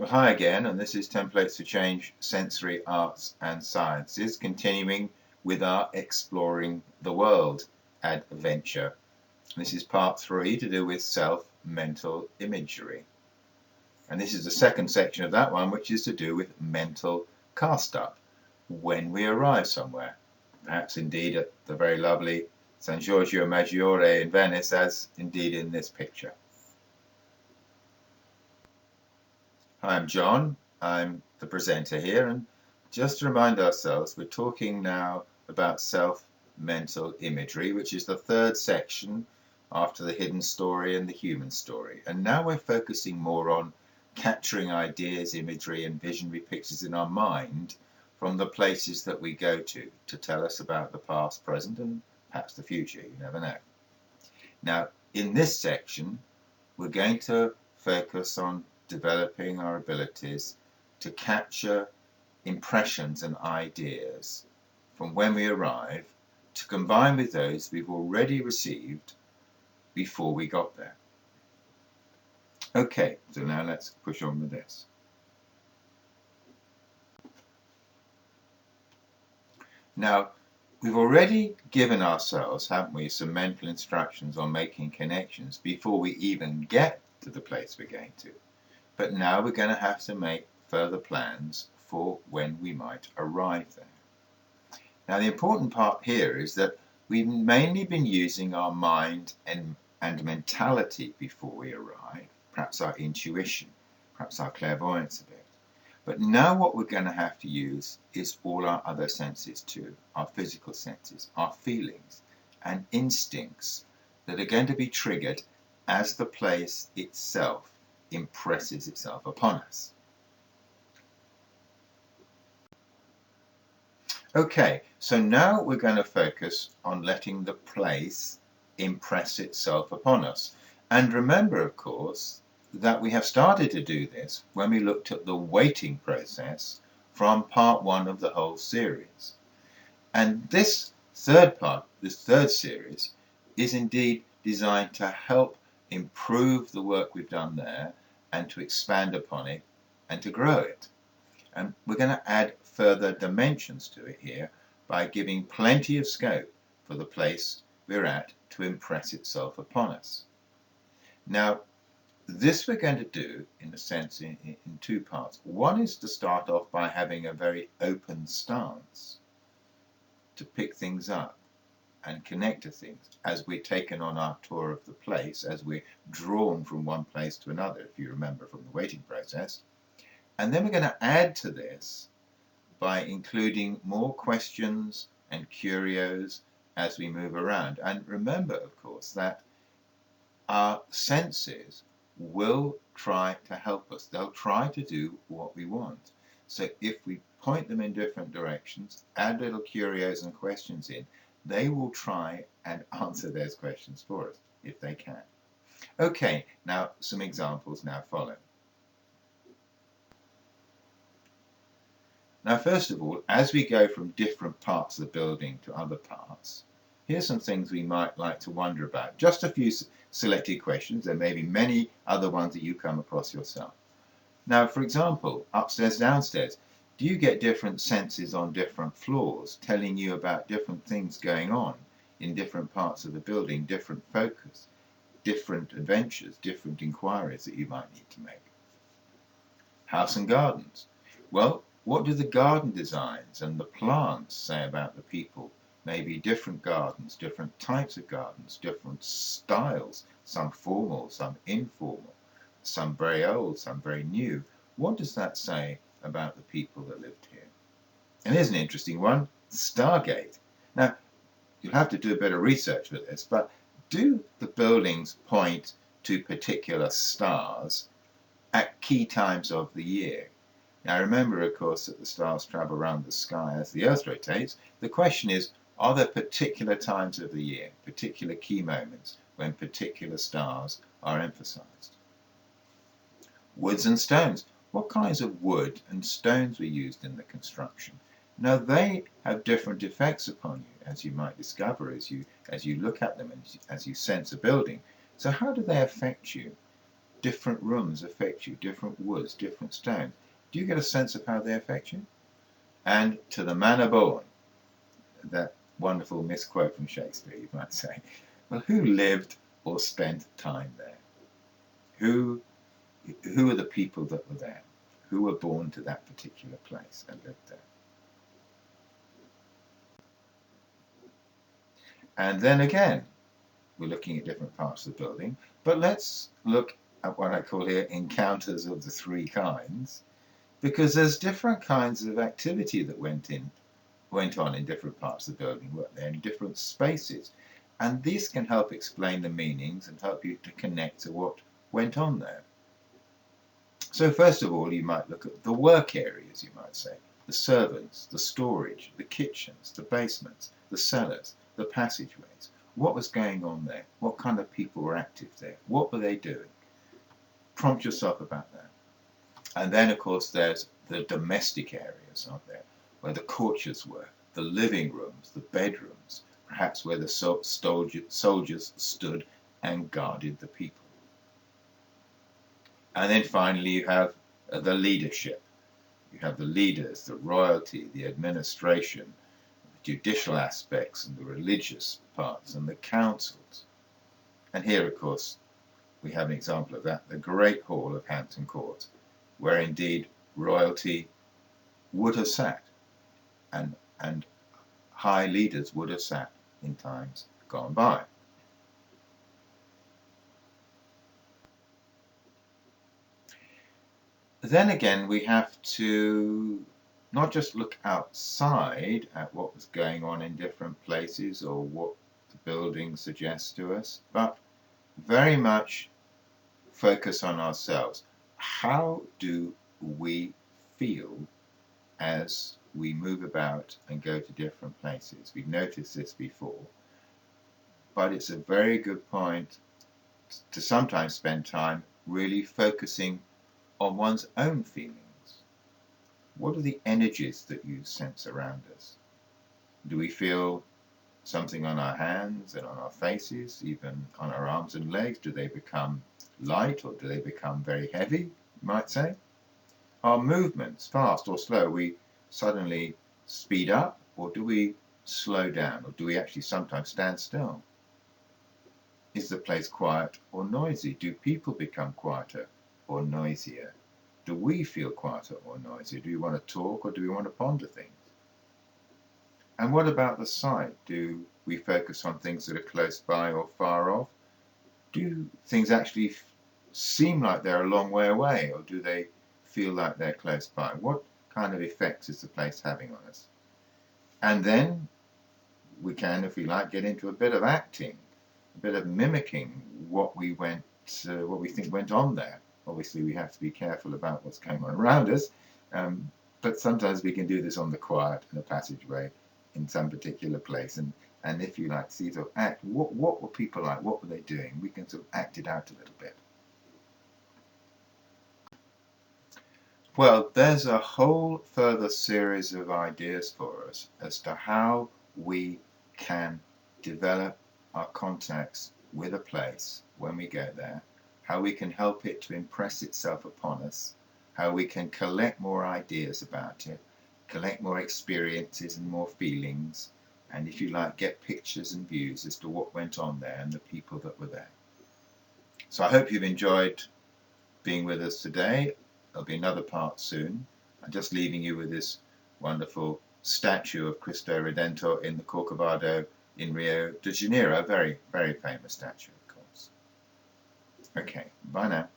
Well, hi again, and this is Templates to Change Sensory Arts and Sciences, continuing with our Exploring the World adventure. This is part 3 to do with self-mental imagery. And this is the second section of that one, which is to do with mental cast-up when we arrive somewhere. Perhaps indeed at the very lovely San Giorgio Maggiore in Venice, as indeed in this picture. Hi, I'm John. I'm the presenter here, and just to remind ourselves, we're talking now about self-mental imagery, which is the third section after the hidden story and the human story. And now we're focusing more on capturing ideas, imagery, and visionary pictures in our mind from the places that we go to tell us about the past, present, and perhaps the future. You never know. Now, in this section, we're going to focus on developing our abilities to capture impressions and ideas from when we arrive, to combine with those we've already received before we got there. Okay, so now let's push on with this. Now, we've already given ourselves, haven't we, some mental instructions on making connections before we even get to the place we're going to. But now we're going to have to make further plans for when we might arrive there. Now, the important part here is that we've mainly been using our mind and mentality before we arrive, perhaps our intuition, perhaps our clairvoyance a bit. But now what we're going to have to use is all our other senses too, our physical senses, our feelings and instincts that are going to be triggered as the place itself impresses itself upon us. Okay, so now we're going to focus on letting the place impress itself upon us. And remember, of course, that we have started to do this when we looked at the waiting process from part 1 of the whole series. And this third part, this third series, is indeed designed to help improve the work we've done there and to expand upon it and to grow it. And we're going to add further dimensions to it here by giving plenty of scope for the place we're at to impress itself upon us. Now, this we're going to do, in a sense, in two parts. One is to start off by having a very open stance to pick things up and connect to things as we're taken on our tour of the place, as we're drawn from one place to another, if you remember from the waiting process. And then we're going to add to this by including more questions and curios as we move around. And remember, of course, that our senses will try to help us. They'll try to do what we want. So if we point them in different directions, add little curios and questions in, they will try and answer those questions for us, if they can. Okay, now some examples now follow. Now, first of all, as we go from different parts of the building to other parts, here's some things we might like to wonder about. Just a few selected questions. There may be many other ones that you come across yourself. Now, for example, upstairs, downstairs, do you get different senses on different floors telling you about different things going on in different parts of the building, different focus, different adventures, different inquiries that you might need to make? House and gardens. Well, what do the garden designs and the plants say about the people? Maybe different gardens, different types of gardens, different styles, some formal, some informal, some very old, some very new. What does that say about the people that lived here? And here's an interesting one, Stargate. Now, you'll have to do a bit of research for this, but do the buildings point to particular stars at key times of the year? Now remember, of course, that the stars travel around the sky as the Earth rotates. The question is, are there particular times of the year, particular key moments, when particular stars are emphasized? Woods and stones. What kinds of wood and stones were used in the construction? Now they have different effects upon you, as you might discover as you look at them and as you sense a building. So how do they affect you? different rooms affect you, different woods, different stones? Do you get a sense of how they affect you? And to the manor born, that wonderful misquote from Shakespeare, you might say. Well, who lived or spent time there? Who are the people that were there? Who were born to that particular place and lived there? And then again, we're looking at different parts of the building, but let's look at what I call here encounters of the three kinds, because there's different kinds of activity that went on in different parts of the building, weren't there, in different spaces. And these can help explain the meanings and help you to connect to what went on there. So first of all, you might look at the work areas, you might say, the servants, the storage, the kitchens, the basements, the cellars, the passageways. What was going on there? What kind of people were active there? What were they doing? Prompt yourself about that. And then, of course, there's the domestic areas, aren't there, where the courtiers were, the living rooms, the bedrooms, perhaps where the soldiers stood and guarded the people. And then finally you have the leadership. You have the leaders, the royalty, the administration, the judicial aspects and the religious parts and the councils. And here, of course, we have an example of that, the Great Hall of Hampton Court, where indeed royalty would have sat and high leaders would have sat in times gone by. Then again, we have to not just look outside at what was going on in different places or what the building suggests to us, but very much focus on ourselves. How do we feel as we move about and go to different places? We've noticed this before, but it's a very good point to sometimes spend time really focusing on one's own feelings. What are the energies that you sense around us? Do we feel something on our hands and on our faces, even on our arms and legs? Do they become light or do they become very heavy, you might say? Our movements, fast or slow, we suddenly speed up or do we slow down or do we actually sometimes stand still? Is the place quiet or noisy? Do people become quieter or noisier? Do we feel quieter or noisier? Do we want to talk or do we want to ponder things? And what about the sight? Do we focus on things that are close by or far off? Do things actually seem like they're a long way away or do they feel like they're close by? What kind of effects is the place having on us? And then we can, if we like, get into a bit of acting, a bit of mimicking what we think went on there. Obviously, we have to be careful about what's going on around us, but sometimes we can do this on the quiet in a passageway in some particular place, and if you like, see sort of act. What were people like? What were they doing? We can sort of act it out a little bit. Well, there's a whole further series of ideas for us as to how we can develop our contacts with a place when we go there, how we can help it to impress itself upon us, how we can collect more ideas about it, collect more experiences and more feelings, and if you like, get pictures and views as to what went on there and the people that were there. So I hope you've enjoyed being with us today. There'll be another part soon. I'm just leaving you with this wonderful statue of Cristo Redentor in the Corcovado in Rio de Janeiro, a very, very famous statue, of course. Okay, bye now.